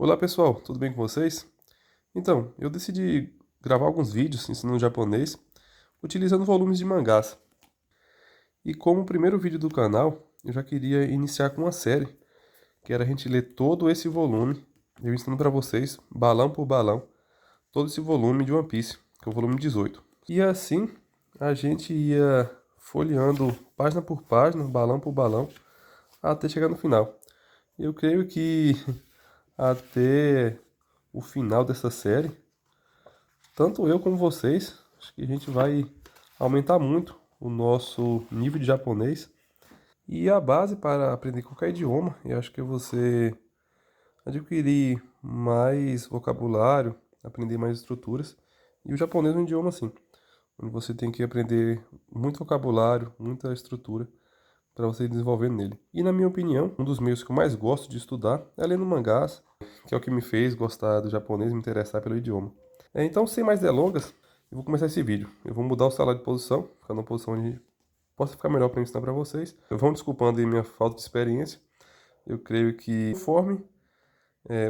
Olá pessoal, tudo bem com vocês? Então, eu decidi gravar alguns vídeos ensinando japonês utilizando volumes de mangás. E como primeiro vídeo do canal, eu já queria iniciar com uma série, que era a gente ler todo esse volume, eu ensinando para vocês, balão por balão, todo esse volume de One Piece, que é o volume 18. E assim, a gente ia folheando página por página, balão por balão, até chegar no final. Eu creio que até o final dessa série, tanto eu como vocês, acho que a gente vai aumentar muito o nosso nível de japonês. E a base para aprender qualquer idioma, eu acho que é você adquirir mais vocabulário, aprender mais estruturas. E o japonês é um idioma assim, onde você tem que aprender muito vocabulário, muita estrutura para você ir desenvolvendo nele. E na minha opinião, um dos meios que eu mais gosto de estudar é lendo mangás, que é o que me fez gostar do japonês e me interessar pelo idioma. Então, sem mais delongas, eu vou começar esse vídeo. Eu vou mudar o celular de posição, ficar numa posição onde possa ficar melhor para ensinar para vocês. Vão desculpando aí minha falta de experiência. Eu creio que conforme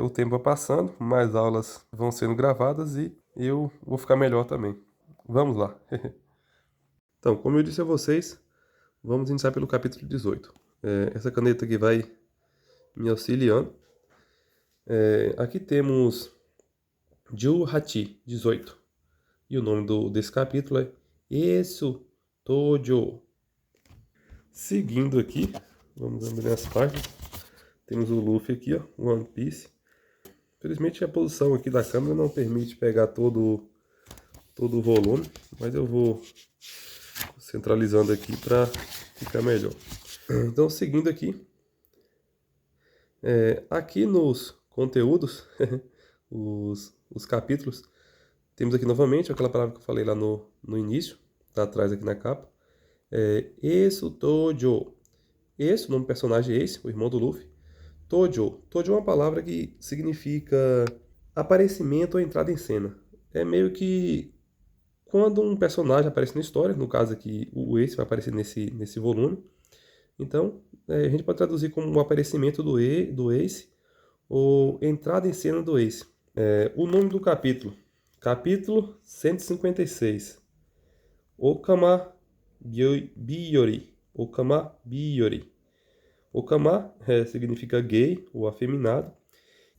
o tempo vai passando, mais aulas vão sendo gravadas e eu vou ficar melhor também. Vamos lá. Então, como eu disse a vocês, vamos iniciar pelo capítulo 18. Essa caneta aqui vai me auxiliando. Aqui temos Ju-Hachi, 18. E o nome desse capítulo é Esu Tojo. Seguindo aqui, vamos abrir as páginas. Temos o Luffy aqui, ó, One Piece. Infelizmente a posição aqui da câmera não permite pegar todo o volume, mas eu vou centralizando aqui para ficar melhor. Então, seguindo aqui, aqui nos conteúdos, os capítulos, temos aqui novamente aquela palavra que eu falei lá no início, tá atrás aqui na capa. Esu Tojo. Esse, o nome do personagem é esse, o irmão do Luffy. Tojo. Tojo é uma palavra que significa aparecimento ou entrada em cena. É meio que quando um personagem aparece na história, no caso aqui o Ace vai aparecer nesse volume. Então, a gente pode traduzir como o aparecimento do Ace ou entrada em cena do Ace. O nome do capítulo. Capítulo 156. Okama Biyori. Okama Biyori. Okama significa gay ou afeminado.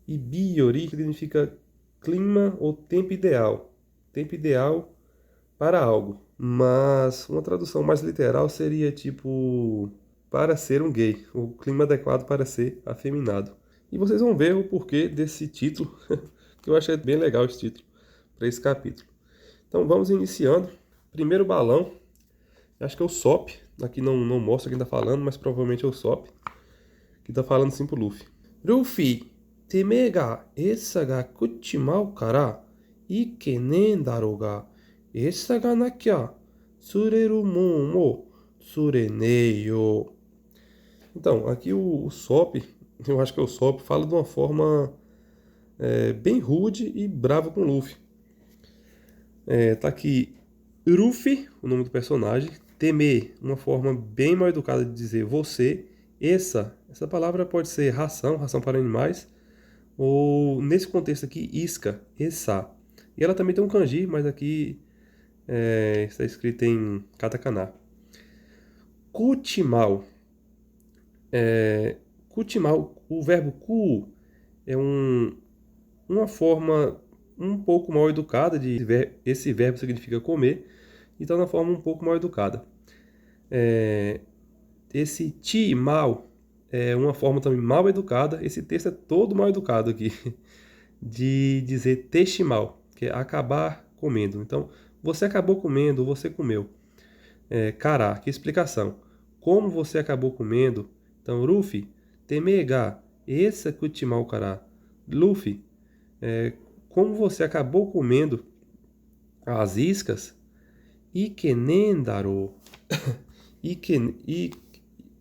E Biyori significa clima ou tempo ideal. Tempo ideal para algo. Mas uma tradução mais literal seria tipo para ser um gay. O clima adequado para ser afeminado. E vocês vão ver o porquê desse título, que eu achei bem legal esse título para esse capítulo. Então vamos iniciando. Primeiro balão, acho que é o Sop. Aqui não mostra quem está falando, mas provavelmente é o Sop, que está falando assim pro Luffy. Luffy, teme ga essa ga kuchimau kara ikenen darou ga essa ga nakia tsureru mon mo tsurenei yo. Então, aqui o Sop, eu acho que é o Sop, fala de uma forma bem rude e brava com o Luffy. Tá aqui Ruffy, o nome do personagem. Temer, uma forma bem mal educada de dizer você. Essa palavra pode ser ração para animais. Ou, nesse contexto aqui, isca, essa. E ela também tem um kanji, mas aqui está escrito em katakana. Kutimau. Kutimau, o verbo ku é uma forma um pouco mal educada de esse verbo significa comer, então na forma um pouco mal educada. Esse ti mal é uma forma também mal educada. Esse texto é todo mal educado aqui de dizer teste mal, que é acabar comendo. Então você acabou comendo, você comeu. Cará, que explicação? Como você acabou comendo? Então Luffy, temega, essa kutimal cará. Luffy, como você acabou comendo as iscas, ikenendaro. E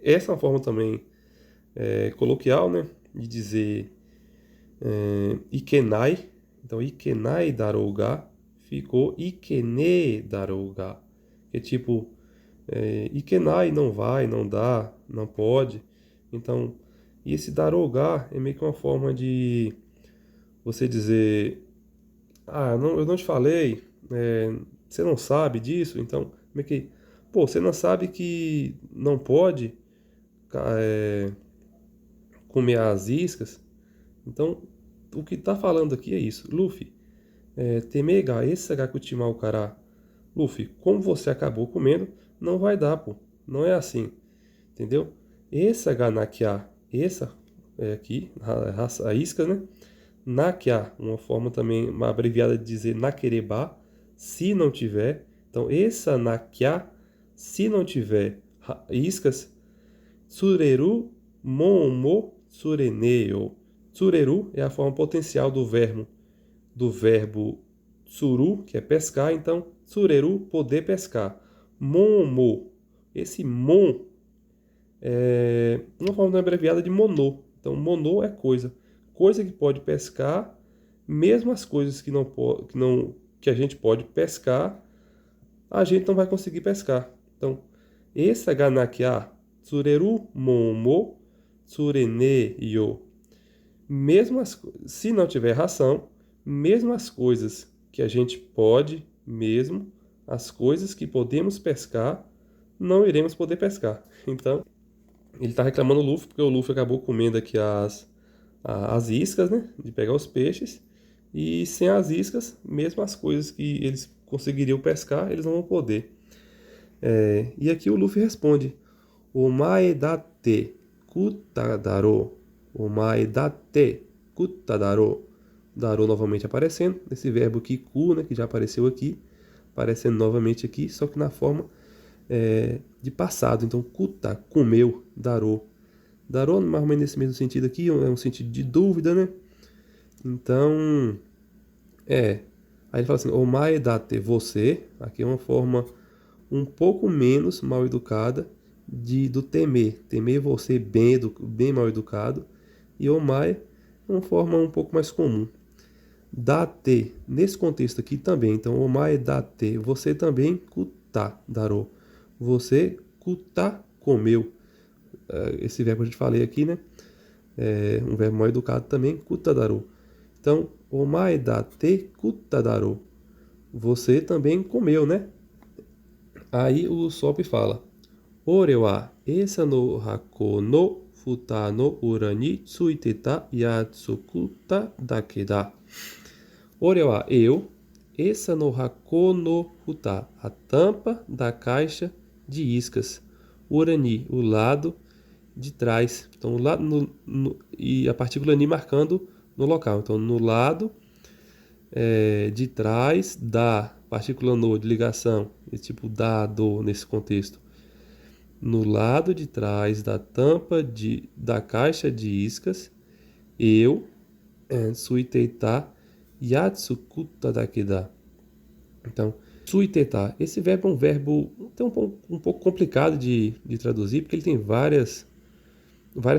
essa é uma forma também coloquial, né, de dizer ikenai. Então, ikenai darouga ficou ikene darouga. Que é tipo, ikenai não vai, não dá, não pode. Então, e esse darouga é meio que uma forma de você dizer, não, eu não te falei, você não sabe disso, então, como é que, pô, você não sabe que não pode comer as iscas? Então, o que tá falando aqui é isso. Luffy, temega esse gakutima kara. Luffy, como você acabou comendo, não vai dar, pô. Não é assim, entendeu? Essa ganakia, essa aqui, a isca, né? Nakia, uma forma também, uma abreviada de dizer nakereba, se não tiver. Então, essa nakia, se não tiver iscas, tsureru momo tsureneo. Tsureru é a forma potencial do verbo tsuru, que é pescar, então tsureru, poder pescar. Momo, esse mon é uma forma abreviada de mono. Então mono é coisa, coisa que pode pescar, mesmo as coisas que a gente pode pescar, a gente não vai conseguir pescar. Então, esse ganakia tsureru momo tsurene yo. Se não tiver ração, mesmo as coisas que a gente pode, mesmo as coisas que podemos pescar, não iremos poder pescar. Então, ele está reclamando o Luffy, porque o Luffy acabou comendo aqui as iscas, né? De pegar os peixes. E sem as iscas, mesmo as coisas que eles conseguiriam pescar, eles não vão poder. E aqui o Luffy responde: Omae date kutadaro. Omae date kutadaro. Daro novamente aparecendo. Esse verbo kiku, né, que já apareceu aqui. Aparecendo novamente aqui, só que na forma de passado. Então, kuta, comeu, daro. Daro, mais ou menos nesse mesmo sentido aqui, é um sentido de dúvida, né? Então, Aí ele fala assim, omae date, você. Aqui é uma forma um pouco menos mal educada do temer. Temer você bem mal educado. E omae é uma forma um pouco mais comum. Date, nesse contexto aqui também. Então, omae date, você também kuta, daro. Você kuta, comeu. Esse verbo que a gente falei aqui, né? É um verbo mal educado também, kuta, daro. Então, omae date kuta, daro. Você também comeu, né? Aí o Sop fala: Ore wa esa no hako no futa no ura ni tsuiteta yatsukuta dake da. Ore wa eu, esa no hako no futa, a tampa da caixa de iscas. Urani, o lado de trás. Então, lá e a partícula ni marcando no local. Então, no lado de trás da partícula no de ligação, esse tipo do nesse contexto. No lado de trás da tampa da caixa de iscas, eu, suiteita, yatsukuta dakeda. Então, suiteita, esse verbo é um verbo um pouco complicado de traduzir, porque ele tem várias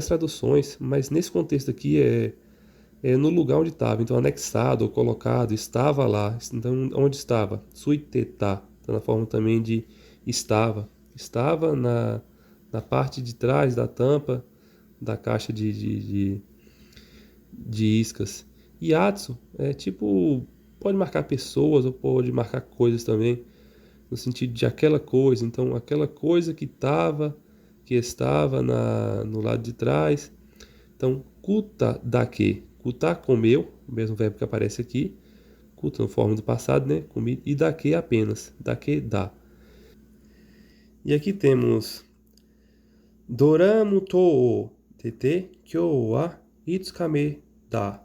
traduções, mas nesse contexto aqui no lugar onde estava, então anexado ou colocado, estava lá, então onde estava? Suiteta, então na forma também de estava na parte de trás da tampa da caixa de iscas. Yatsu é tipo, pode marcar pessoas ou pode marcar coisas também, no sentido de aquela coisa, então aquela coisa que estava no lado de trás. Então, kuta dake. Kuta, comeu, o mesmo verbo que aparece aqui. Kuta, na forma do passado, né? Comi. E dake apenas. Dake dá. E aqui temos Doramu to tete kyou wa itsukame da.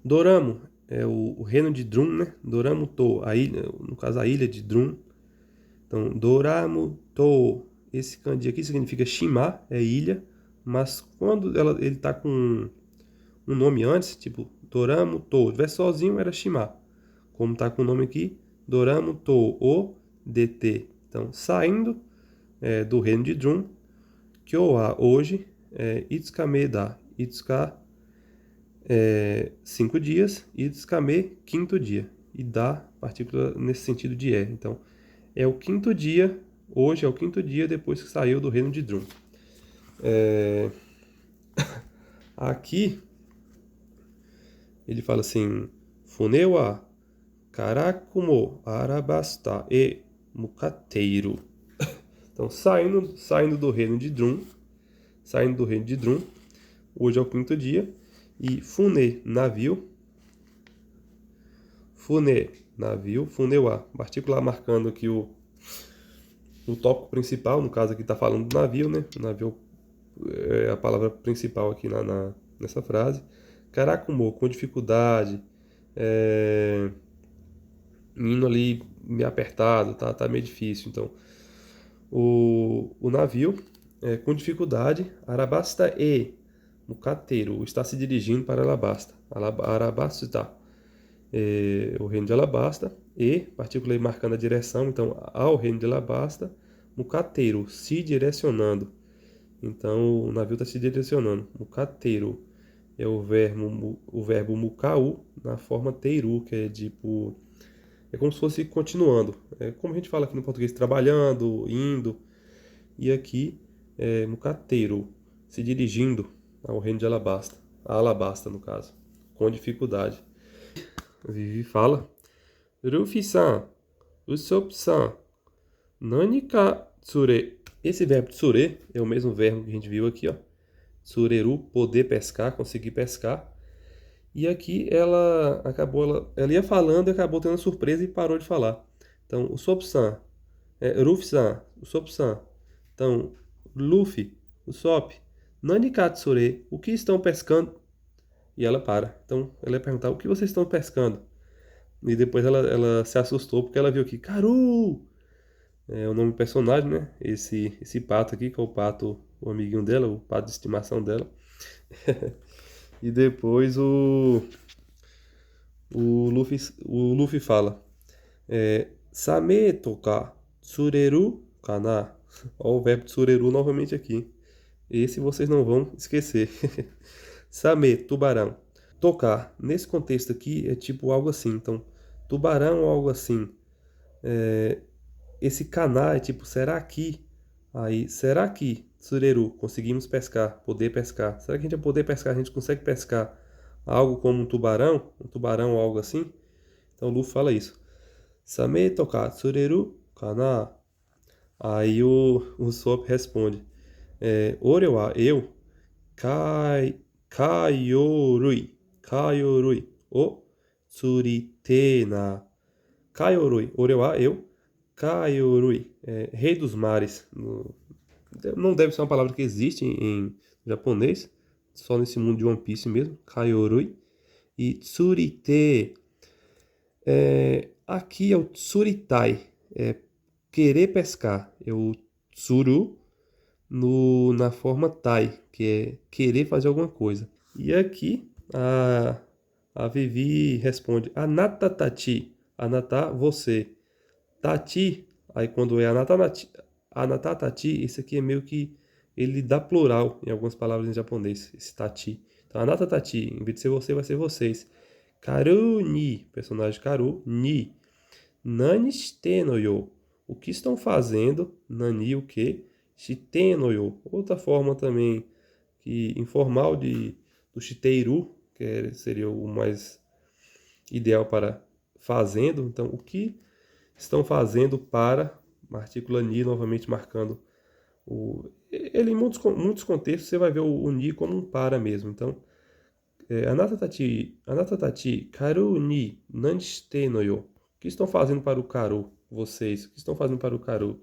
Doramu é o reino de Drum, né? Doramu to, a ilha, no caso a ilha de Drum. Então, Doramu to, esse kanji aqui significa Shima, é ilha. Mas quando ele está com um nome antes, tipo Doramu to, se tivesse sozinho era Shima. Como está com o nome aqui, Doramu to o dt. Então, saindo do reino de Drum, Kyoa hoje, Itsukame da. Itsuka 5 dias, Itsukame quinto dia. E da, partícula nesse sentido de Então, é o quinto dia, hoje é o quinto dia depois que saiu do reino de Drum. Aqui ele fala assim, fune wa karakumo arabasta e mukateiro. Então, saindo do reino de Drum, hoje é o quinto dia, e fune, navio, funewa, partícula marcando aqui o tópico principal, no caso aqui está falando do navio, né? O navio é a palavra principal aqui nessa frase. Karakumo, com dificuldade, indo ali meio apertado, tá meio difícil. Então, o navio, com dificuldade, Arabasta e Mukateiro está se dirigindo para Alabasta. Arabasta está. O reino de Alabasta, e, partícula aí marcando a direção, então, ao reino de Alabasta, Mukateiro, se direcionando. Então, o navio está se direcionando. Mukateiro é o verbo mukau na forma teiru, que é tipo... É como se fosse continuando. É como a gente fala aqui no português, trabalhando, indo. E aqui é mukateiro, se dirigindo ao reino de Alabasta. A Alabasta, no caso. Com dificuldade. Vivi fala. Rufi-san, Usopp-san, nani ka tsure. Esse verbo tsure é o mesmo verbo que a gente viu aqui, ó. Tsureru, poder pescar, conseguir pescar. E aqui ela ia falando e acabou tendo surpresa e parou de falar. Então, Usopp-san, Rufi-san, Usopp-san. Então, Luffy, Usopp, nani ka tsure, o que estão pescando? E ela para. Então, ela ia perguntar, o que vocês estão pescando? E depois ela se assustou porque ela viu aqui, Karu! É o nome do personagem, né? Esse pato aqui, que é o pato, o amiguinho dela, o pato de estimação dela. E depois o Luffy fala, Same toka tsureru kana. Olha o verbo tsureru novamente aqui. Esse vocês não vão esquecer. Same, tubarão. Tocar, nesse contexto aqui, é tipo algo assim. Então, tubarão ou algo assim. Esse kana é tipo, será que? Aí, será que, tsureru, conseguimos pescar, poder pescar? Será que a gente vai poder pescar? A gente consegue pescar algo como um tubarão? Um tubarão ou algo assim? Então, o Luffy fala isso. Same toka tsureru kana. Aí o Sop responde. Ore wa eu, Kayorui, o tsurite Kayorui, ore wa eu, Kayorui, rei dos mares. Não deve ser uma palavra que existe em japonês, só nesse mundo de One Piece mesmo. Kayorui. E tsurite, aqui é o tsuritai, querer pescar. É o tsuru na forma tai, que é querer fazer alguma coisa. E aqui a Vivi responde, Anata tati, Anata você, tati, aí quando é Anata tati, esse aqui é meio que ele dá plural em algumas palavras em japonês, esse tati. Então Anata tati, em vez de ser você, vai ser vocês. Karu ni, personagem Karu, ni, nani shite no yo, o que estão fazendo, nani o que, shite no yo, outra forma também que informal do shiteiru, que seria o mais ideal para fazendo. Então, o que estão fazendo para, partícula ni, novamente marcando ele em muitos contextos você vai ver o ni como um para mesmo. Então, anata tati, karu ni nan shite no yo. O que estão fazendo para o karu? Vocês, o que estão fazendo para o karu?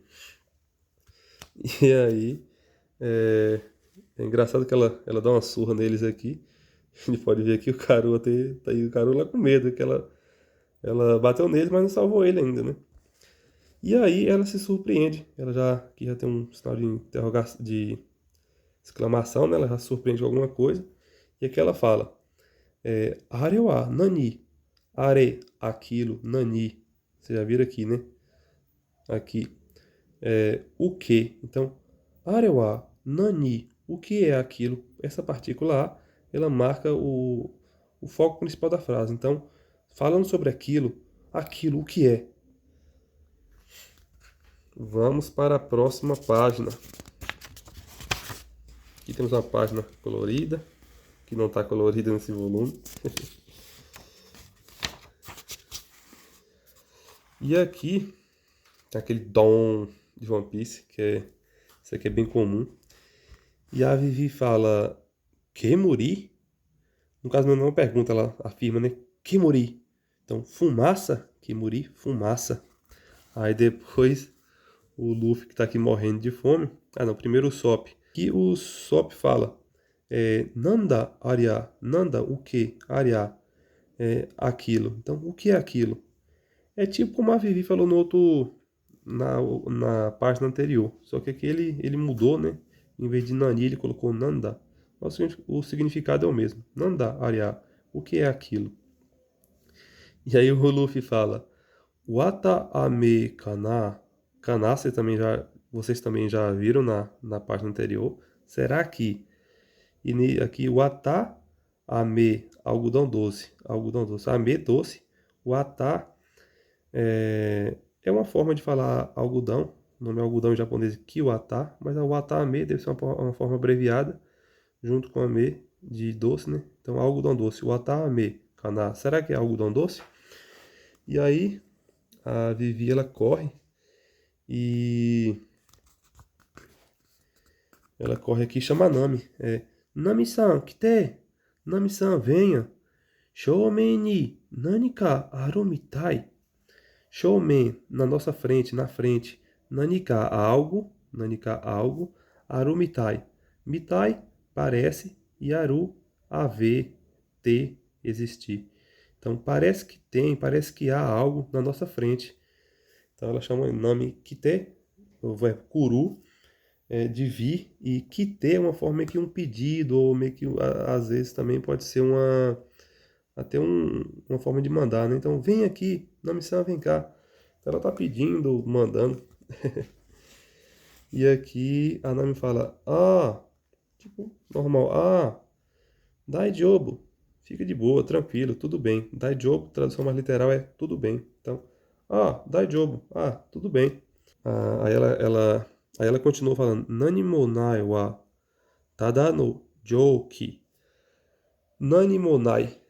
E aí, é engraçado que ela dá uma surra neles aqui. A gente pode ver aqui o Karu até tá aí o Karu lá com medo, que ela bateu neles, mas não salvou ele ainda, né? E aí ela se surpreende. Ela aqui já tem um sinal de interrogação, de exclamação, né? Ela já se surpreende com alguma coisa. E aqui ela fala: Arewa, nani. Are, aquilo, nani. Vocês já viram aqui, né? Aqui. O que? Então, Arewa, nani. O que é aquilo? Essa partícula A, ela marca o foco principal da frase. Então, falando sobre aquilo, o que é? Vamos para a próxima página. Aqui temos uma página colorida, que não está colorida nesse volume. E aqui tem aquele Dom de One Piece, isso aqui é bem comum. E a Vivi fala, Kemuri? No caso, não é uma pergunta, ela afirma, né? Kemuri. Então, fumaça? Kemuri, fumaça. Aí depois o Luffy que tá aqui morrendo de fome. Ah, não, primeiro o Sop. Que o Sop fala, Nanda Arya, Nanda o que? Arya, aquilo. Então, o que é aquilo? É tipo como a Vivi falou no outro, na página anterior. Só que aqui ele mudou, né? Em vez de Nani, ele colocou Nanda. Mas o significado é o mesmo. Nanda Arya, o que é aquilo? E aí o Luffy fala, Wata ame kana. Kana, vocês também já viram na página anterior. Será que? Aqui, Wata ame, algodão doce. Algodão doce. Ame doce. Wata é uma forma de falar algodão. O nome é algodão em japonês Kiwata. Mas a Wata ame deve ser uma forma abreviada. Junto com ame de doce, né? Então, algodão doce. Wata ame kana. Será que é algodão doce? E aí, a Vivi, ela corre. E ela corre aqui e chama a Nami. Nami-san, kite! Nami-san, venha! Shoumen ni nanika aru mitai. Shoumen, na nossa frente, na frente. Nanika, algo. Nanika, algo. Aru mitai. Mitai, parece. E aru, haver, ter, existir. Então, parece que tem, parece que há algo na nossa frente. Então, ela chama Nami kite, o verbo kuru, de vir, e quitter é uma forma meio que um pedido, ou meio que às vezes também pode ser uma forma de mandar, né? Então, vem aqui, não me chama, vem cá. Então, ela está pedindo, mandando. E aqui a Nami fala, tipo, normal, Daijoubu, fica de boa, tranquilo, tudo bem. Daijoubu, tradução mais literal é tudo bem. Então, Daijoubu, tudo bem. Aí ela continua falando, Nani mo nai wa tada no joki. Nani mo nai,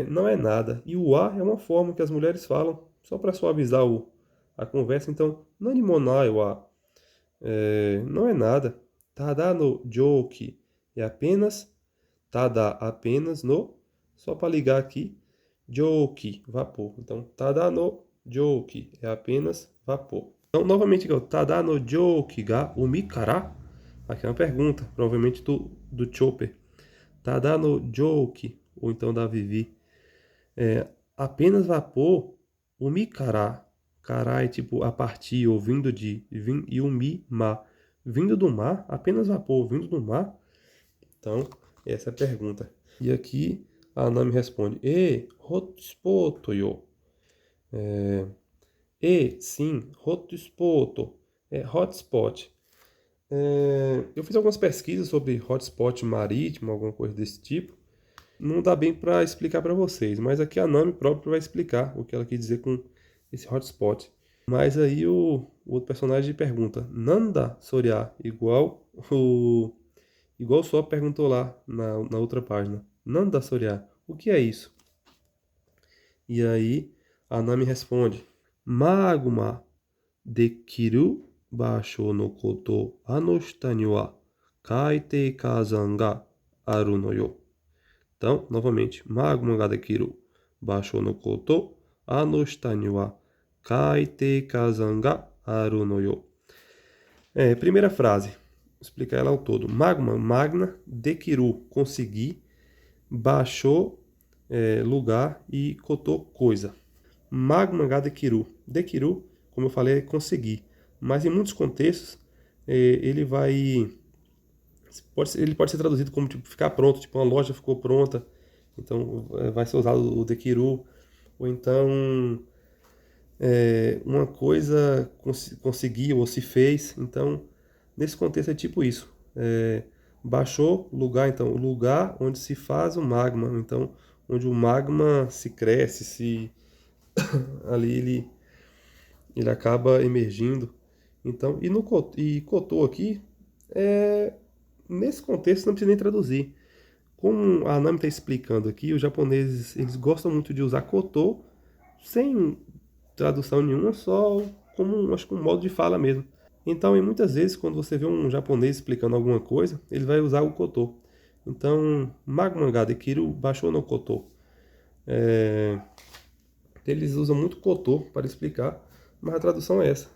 não é nada. E o é uma forma que as mulheres falam, só para suavizar a conversa. Então, Nani mo nai wa, não é nada. Tada no joki, é apenas. Tada, apenas no, só para ligar aqui, joki, vapor. Então, tada no joki, é apenas vapor. Então, novamente, tada no joki ga umi kara? Aqui é uma pergunta, provavelmente do Chopper. Tada no joki, ou então da Vivi. Apenas vapor, umi kara. Kara é tipo a partir, ou vindo de, e umi, mar. Vindo do mar, apenas vapor, vindo do mar. Então, essa é a pergunta. E aqui a Nami responde, hotspot yo. Sim, hotspot. Hotspot. Eu fiz algumas pesquisas sobre hotspot marítimo, alguma coisa desse tipo. Não dá bem para explicar para vocês, mas aqui a Nami própria vai explicar o que ela quis dizer com esse hotspot. Mas aí o outro personagem pergunta, Nanda Soria, igual o Sop perguntou lá na outra página. Nanda Soria, o que é isso? E aí a Nami responde, Magma dekiru basho no koto ano shita ni wa kaitei kazan ga aru no yo. Então, novamente, Magma ga dekiru basho no koto ano shita ni wa kaitei kazan ga aru no yo. Primeira frase, vou explicar ela ao todo. Magna, dekiru, conseguir, baixou, lugar e koto, coisa. Magma ga dekiru. Dekiru, como eu falei, é conseguir. Mas em muitos contextos, ele pode ser traduzido como tipo, ficar pronto, tipo uma loja ficou pronta, então vai ser usado o dekiru. Ou então uma coisa conseguiu ou se fez. Então, nesse contexto é tipo isso. Baixou lugar, então, o lugar onde se faz o magma. Então, onde o magma se cresce, ali ele acaba emergindo. Então, e Koto aqui, nesse contexto não precisa nem traduzir. Como a Nami está explicando aqui, os japoneses eles gostam muito de usar Koto sem tradução nenhuma, só como acho que um modo de fala mesmo. Então, muitas vezes, quando você vê um japonês explicando alguma coisa, ele vai usar o koto. Então, magmangá de kiru basho no koto. Eles usam muito koto para explicar, mas a tradução é essa.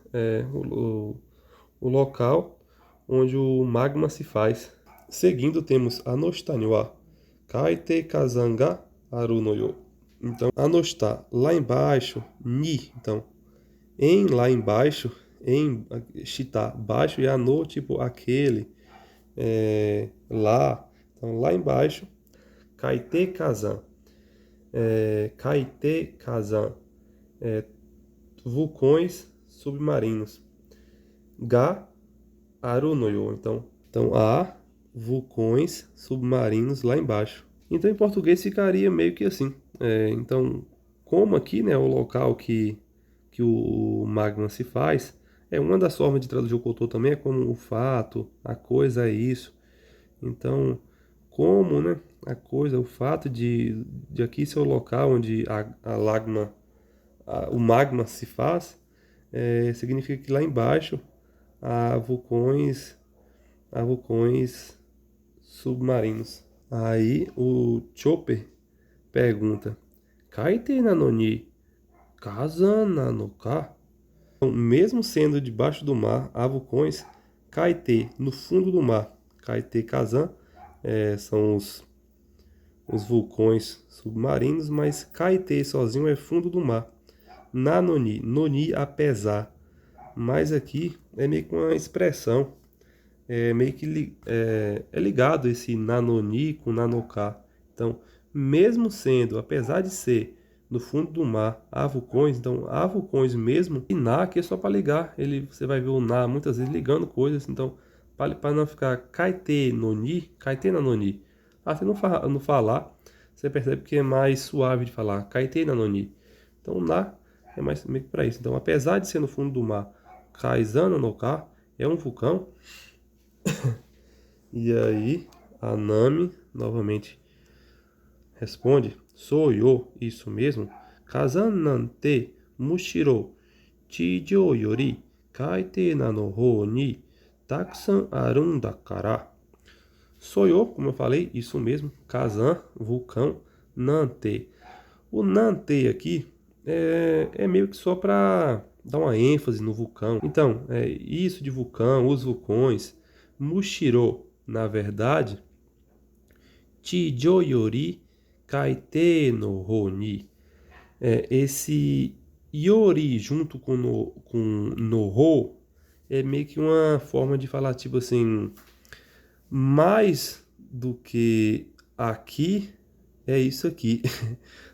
O local onde o magma se faz. Seguindo, temos Anoshita ni wa kaite kazan ga aru no yo. Então, Anoshita, lá embaixo, ni, então, em lá embaixo, em shita, baixo, e ano, tipo aquele, lá. Então, lá embaixo, kaite kazan. Kaite kazan, vulcões submarinos. Ga aru no yo. Então há vulcões submarinos lá embaixo. Então em português ficaria meio que assim. Então, como aqui, né, o local que o magma se faz, uma das formas de traduzir o koto também é como o fato, a coisa é isso. Então, como, né, a coisa, o fato de aqui ser o local onde o magma se faz, significa que lá embaixo há vulcões submarinos. Aí o Chopper pergunta: Kaite nano ni kazan nano ka? Então, mesmo sendo debaixo do mar, há vulcões. Kaite, no fundo do mar. Kaite kazan são os vulcões submarinos, mas Kaite sozinho é fundo do mar. Nanoni, noni apesar. Mas aqui é meio que uma expressão, meio que é ligado esse nanoni com nanoká. Então, mesmo sendo, apesar de ser no fundo do mar, há vulcões, então há vulcões mesmo, e na aqui é só para ligar, você vai ver o na muitas vezes ligando coisas, então para não ficar kaite noni, kaite nanoni. Se não falar, você percebe que é mais suave de falar, kaite nanoni. Então na é mais meio que para isso. Então, apesar de ser no fundo do mar, Kaizana no Ka é um vulcão. E aí, a Nami novamente responde: Sou yo, isso mesmo. Kazan nante mushiro chijou yori kaite na no hou ni takusan arun dakara. Sou eu, como eu falei, isso mesmo. Kazan, vulcão. Nante. O Nante aqui é meio que só para dar uma ênfase no vulcão. Então, isso de vulcão, os vulcões. Mushiro, na verdade, Chijo yori kaite no ho ni. Esse yori junto com no ho é meio que uma forma de falar, tipo assim, mais do que aqui é isso aqui.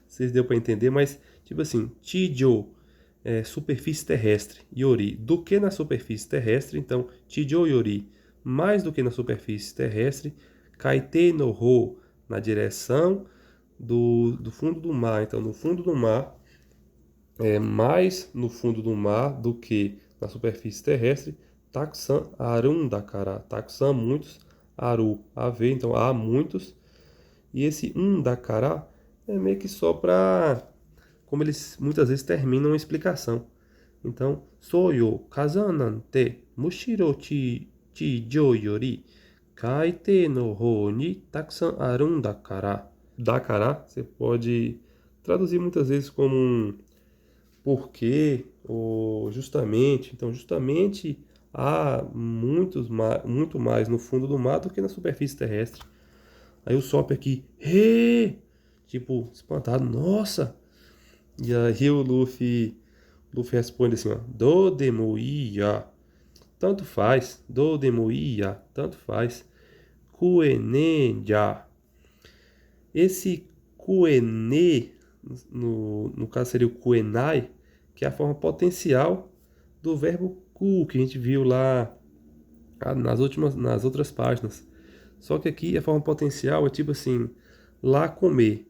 Vocês deu para entender, mas tipo assim, Chijo é superfície terrestre, Yori, do que na superfície terrestre, então Chijo Yori, mais do que na superfície terrestre, Kaite no Ho, na direção do fundo do mar, então no fundo do mar, mais no fundo do mar do que na superfície terrestre, Takusan Arun Dakara, Takusan muitos, Aru, haver, então há muitos, e esse Dakara é meio que só para, como eles muitas vezes terminam uma explicação. Então, soyo kazanan te mushiro chijo yori kaite no hou ni takusan arun dakara. Dakara você pode traduzir muitas vezes como um porquê ou justamente. Então, justamente há muito mais no fundo do mar do que na superfície terrestre. Aí o Sop aqui, tipo, espantado, nossa! E aí o Luffy responde assim, ó, do demoia, tanto faz, do demoia, tanto faz, kuenenja. Esse kuene, no caso seria o kuenai, que é a forma potencial do verbo ku, que a gente viu lá nas outras páginas. Só que aqui a forma potencial é tipo assim, lá comer.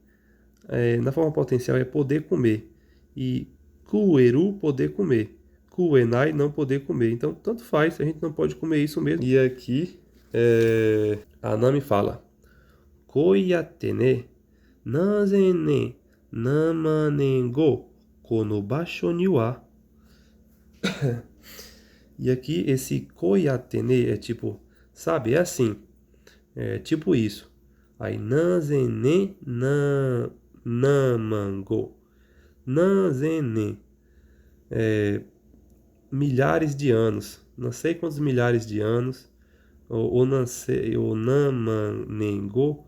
Na forma potencial é poder comer. E kueru, poder comer. Kuenai, não poder comer. Então, tanto faz, a gente não pode comer isso mesmo. E aqui, a Nami fala: Koyate ne, nazen ne, namanengo, kono basho ni wa. E aqui esse koyatene é tipo, sabe, é assim, é tipo isso. Aí nanzene namango. Nanzene, milhares de anos, não sei quantos milhares de anos, ou não sei, ou namanengo,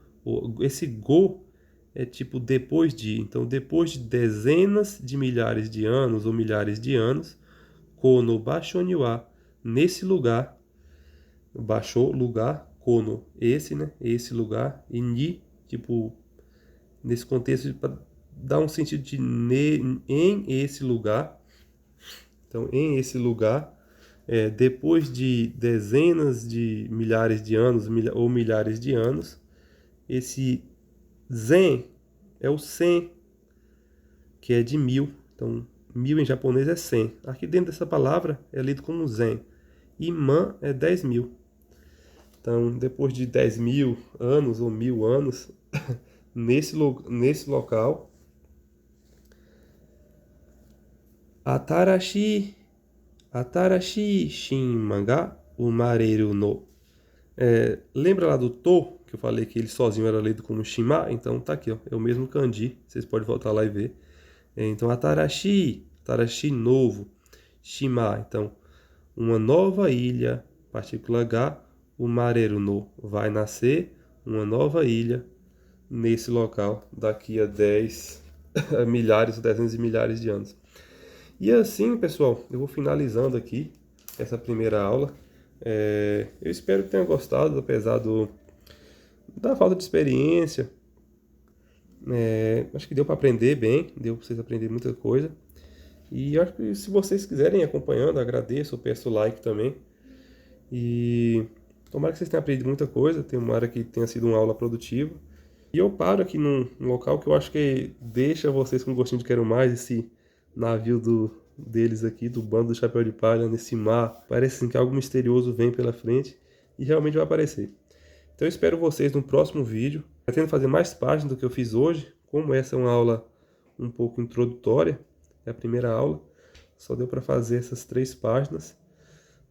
esse go é tipo depois de, então depois de dezenas de milhares de anos ou milhares de anos, kono bashoniwa, nesse lugar, baixou lugar, kono, esse, né, esse lugar, e ni, tipo, nesse contexto, para dar um sentido de em esse lugar. Então, em esse lugar, depois de dezenas de milhares de anos ou milhares de anos, esse zen é o sen, que é de 1000. Então, 1000 em japonês é 100. Aqui dentro dessa palavra é lido como zen. E man é 10.000. Então, depois de 10.000 anos ou 1000 anos, nesse local, Atarashi Shinma ga umareru no. Lembra lá do to, que eu falei que ele sozinho era lido como Shima? Então tá aqui, ó, é o mesmo kanji, vocês podem voltar lá e ver. Então Atarashi novo, Shima, então uma nova ilha, partícula H, umareru no, vai nascer uma nova ilha nesse local daqui a 10 milhares, dezenas de milhares de anos. E assim, pessoal, eu vou finalizando aqui essa primeira aula. Eu espero que tenha gostado, apesar da falta de experiência. Acho que deu para aprender bem, deu para vocês aprenderem muita coisa. E acho que se vocês quiserem ir acompanhando, agradeço, peço like também. E tomara que vocês tenham aprendido muita coisa, tomara que tenha sido uma aula produtiva. E eu paro aqui num local que eu acho que deixa vocês com gostinho de quero mais, esse navio deles aqui, do bando do Chapéu de Palha, nesse mar. Parece assim que algo misterioso vem pela frente e realmente vai aparecer. Então eu espero vocês no próximo vídeo. Pretendo fazer mais páginas do que eu fiz hoje, como essa é uma aula um pouco introdutória, é a primeira aula, só deu para fazer essas 3 páginas,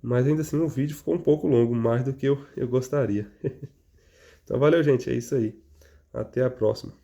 mas ainda assim o vídeo ficou um pouco longo, mais do que eu gostaria. Então valeu, gente, é isso aí. Até a próxima.